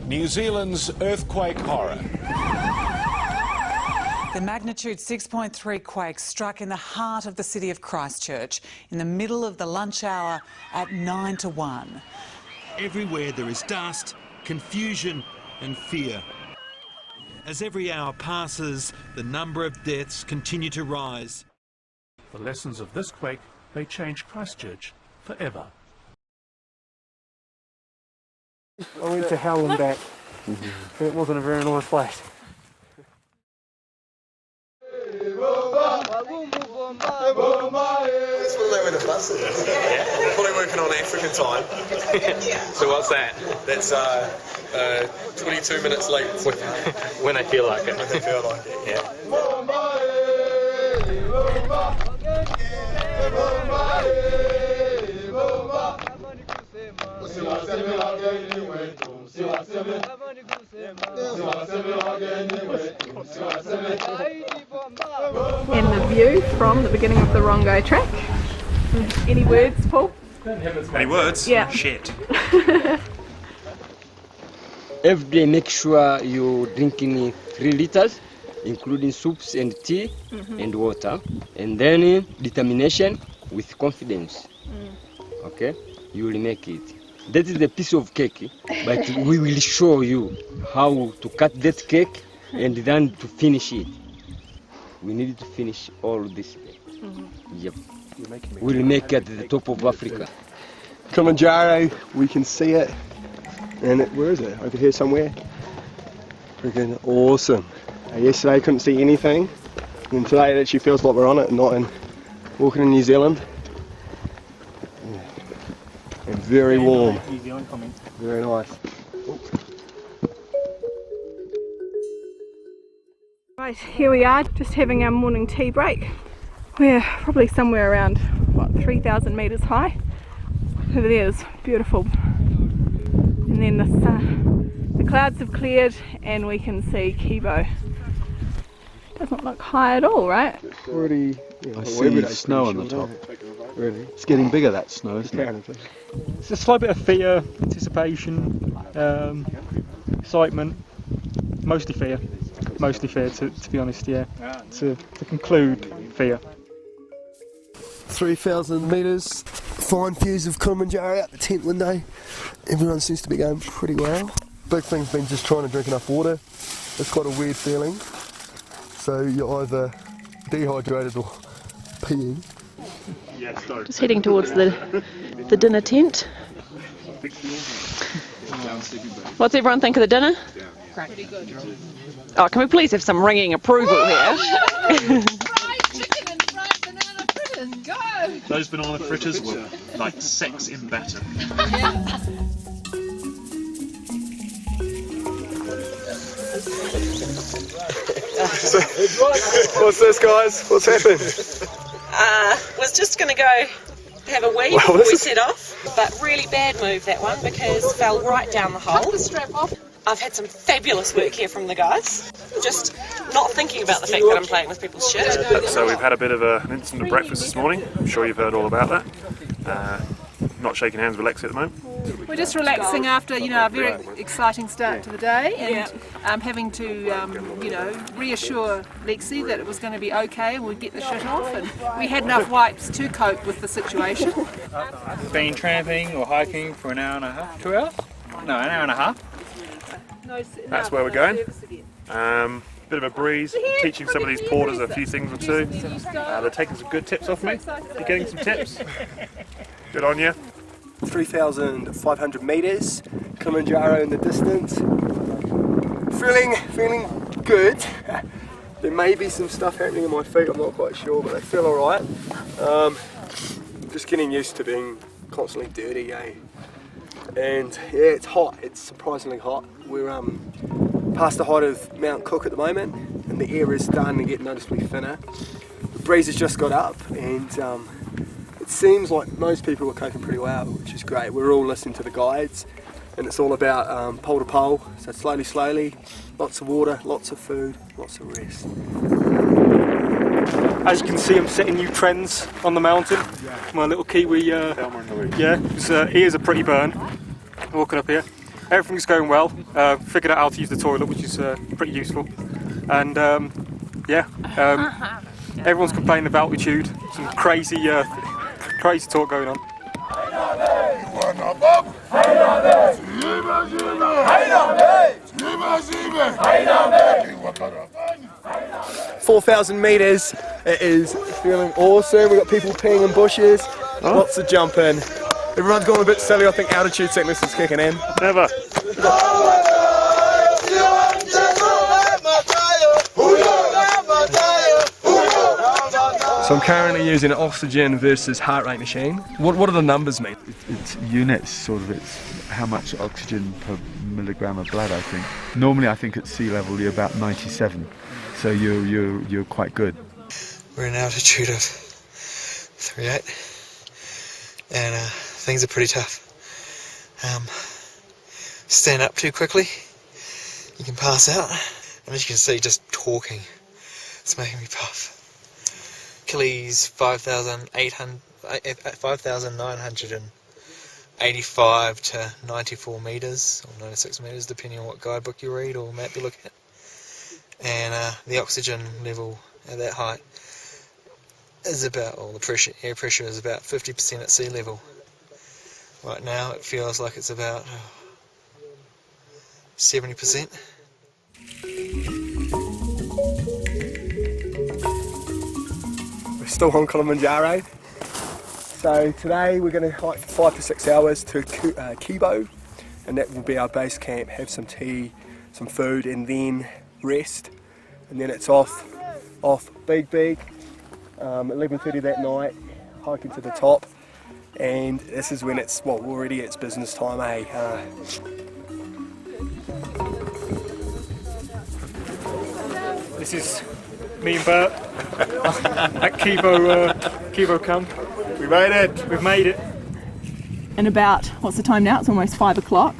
New Zealand's earthquake horror. The magnitude 6.3 quake struck in the heart of the city of Christchurch in the middle of the lunch hour at 9 to 1. Everywhere there is dust, confusion and fear. As every hour passes, the number of deaths continue to rise. The lessons of this quake may change Christchurch forever. I went to hell and back. It wasn't a very nice place. That's what they went to bus is. Yeah. We're probably working on African time. So what's that? That's 22 minutes late. When I feel like it. When they feel like it. Yeah. And the view from the beginning of the Rongo track. Any words, Paul? Any words? Yeah. Shit. Every day make sure you're drinking 3 liters, including soups and tea and water. And then determination with confidence. Okay? You will make it. That is the piece of cake, but we will show you how to cut that cake and then to finish it. We need to finish all this. Yep. We'll make it at the top of Africa. Kilimanjaro, we can see it. And where is it? Over here somewhere. Freaking awesome. Yesterday couldn't see anything. And today it actually feels like we're on it and not in walking in New Zealand. Yeah. And very warm. Very nice. Right, here we are, just having our morning tea break. We're probably somewhere around, 3,000 metres high. Over there is beautiful. And then the clouds have cleared and we can see Kibo. Doesn't look high at all, right? It's already, I see snow on the top. Really? It's getting bigger, that snow, isn't it? It's a slight bit of fear, anticipation, excitement, mostly fear. Mostly fear, to be honest, yeah. To conclude, fear. 3,000 metres, fine views of Kilimanjaro out the tent window. Everyone seems to be going pretty well. Big thing's been just trying to drink enough water. It's quite a weird feeling. So you're either dehydrated or peeing. Just heading towards the dinner tent. What's everyone think of the dinner? Pretty good. Oh, can we please have some ringing approval here? Fried chicken and fried banana fritters, go! Those banana fritters were like sex in batter. Yeah. What's this, guys? What's happened? Was just going to go have a wee before we set off, but really bad move that one because fell right down the hole. Cut the strap off. I've had some fabulous work here from the guys. Just not thinking about the fact that I'm playing with people's shit. So we've had a bit of an incident at breakfast this morning. I'm sure you've heard all about that. Not shaking hands with Lexi at the moment. We're just relaxing after, a very exciting start to the day, and having to, reassure Lexi that it was going to be okay and we'd get the shit off, and we had enough wipes to cope with the situation. Been tramping or hiking for an hour and a half, 2 hours? No, an hour and a half. That's where we're going. Bit of a breeze, teaching some of these porters a few things or two. They're taking some good tips off me. You're getting some tips. Good on you. 3,500 metres, Kilimanjaro in the distance. Feeling good. There may be some stuff happening in my feet, I'm not quite sure, but they feel alright. Just getting used to being constantly dirty, eh? And yeah, it's hot, it's surprisingly hot. We're past the height of Mount Cook at the moment, and the air is starting to get noticeably thinner. The breeze has just got up, and it seems like most people are coping pretty well, which is great. We're all listening to the guides, and it's all about pole to pole, so slowly, lots of water, lots of food, lots of rest. As you can see, I'm setting new trends on the mountain. My little Kiwi, his ears are pretty burnt, walking up here. everything's going well. Figured out how to use the toilet, which is pretty useful. And everyone's complaining of altitude. Some crazy talk going on. 4,000 metres. It is feeling awesome. We've got people peeing in bushes. Lots of jumping. Everyone's going a bit silly. I think altitude sickness is kicking in. Never. So I'm currently using an oxygen versus heart rate machine. What do the numbers mean? It's units, sort of. It's how much oxygen per milligram of blood, I think. Normally, I think at sea level you're about 97, so you're quite good. We're at an altitude of 38, and things are pretty tough. Stand up too quickly, you can pass out, and as you can see, just talking, it's making me puff. Kili's 5,985 to 94 metres, or 96 metres, depending on what guidebook you read or map you look at. And the oxygen level at that height is about, or the air pressure is about 50% at sea level. Right now it feels like it's about 70%. Still on Kilimanjaro. So today we're going to hike for 5 to 6 hours to Kibo, and that will be our base camp. Have some tea, some food, and then rest. And then it's off Big 11:30 that night, hiking to the top. And this is when it's already it's business time, eh? This is me and Bert at Kibo camp. We made it! We've made it. In about, what's the time now? It's almost 5 o'clock.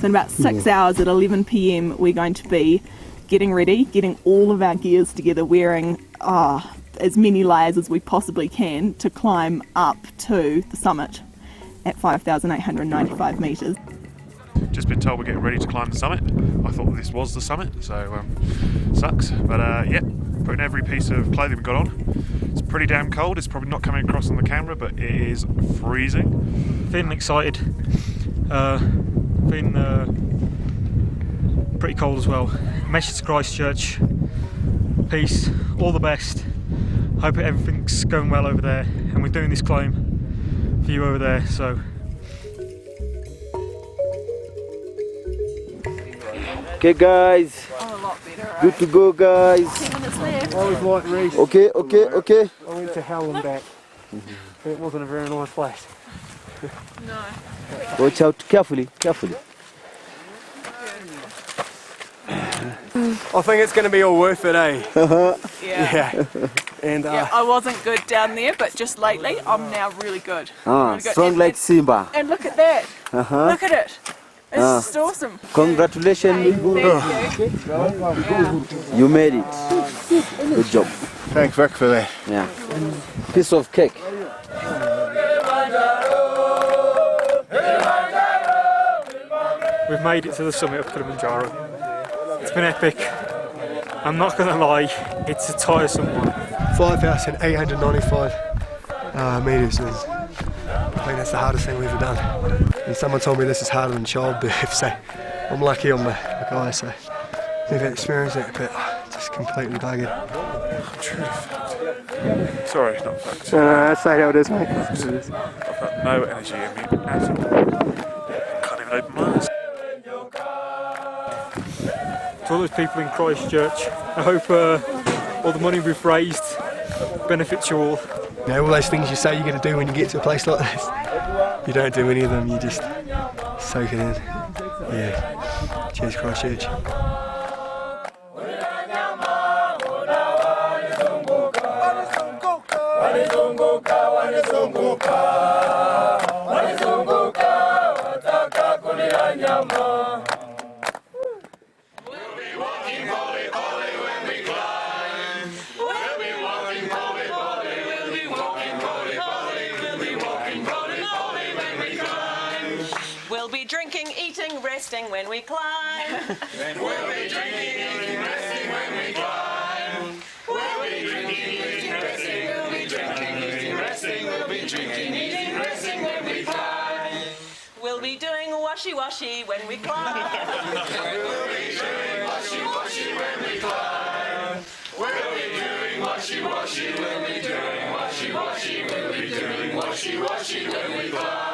So in about 6 hours at 11 p.m. we're going to be getting ready, getting all of our gears together, wearing as many layers as we possibly can to climb up to the summit at 5,895 metres. Just been told we're getting ready to climb the summit. I thought this was the summit, so sucks. But yeah, putting every piece of clothing we've got on. It's pretty damn cold. It's probably not coming across on the camera, but it is freezing. Feeling excited. Been pretty cold as well. Message to ChCh. Peace. All the best. Hope everything's going well over there, and we're doing this climb for you over there. So. Okay guys, good to go guys. 10 minutes left. I was like Reese. Okay. I went to hell and back. It wasn't a very nice place. No. Watch out, carefully. I think it's going to be all worth it, eh? Yeah. And yeah, I wasn't good down there, but just lately I'm now really good. Strong like Simba. And look at that. Look at it. It's just awesome. Congratulations. Thank you. You made it. Good job. Thanks Rick for that. Yeah. Piece of cake. We've made it to the summit of Kilimanjaro. It's been epic. I'm not going to lie, it's a tiresome one. 5,895 metres, and I think that's the hardest thing we've ever done. And someone told me this is harder than childbirth, so I'm lucky I'm a guy, so never experienced it, but just completely buggered. I'm truly fucked. Sorry, not fucked. No, that's how it is, mate. I've got no energy in me at all. Can't even open my eyes. To all those people in ChCh, I hope all the money we've raised benefits you all. You know, all those things you say you're going to do when you get to a place like this, you don't do any of them, you just soak it in. Yeah. Cheers, ChCh. We'll be drinking, eating, resting We'll be drinking, eating, resting when we climb. We'll be drinking, eating, resting. We'll be drinking, eating, resting. We'll be drinking, eating, resting when we climb. We'll be doing washy-washy when we climb. We'll be doing washy-washy when we climb. We'll be doing washy-washy. We'll be doing washy-washy. We'll be doing washy-washy when we climb.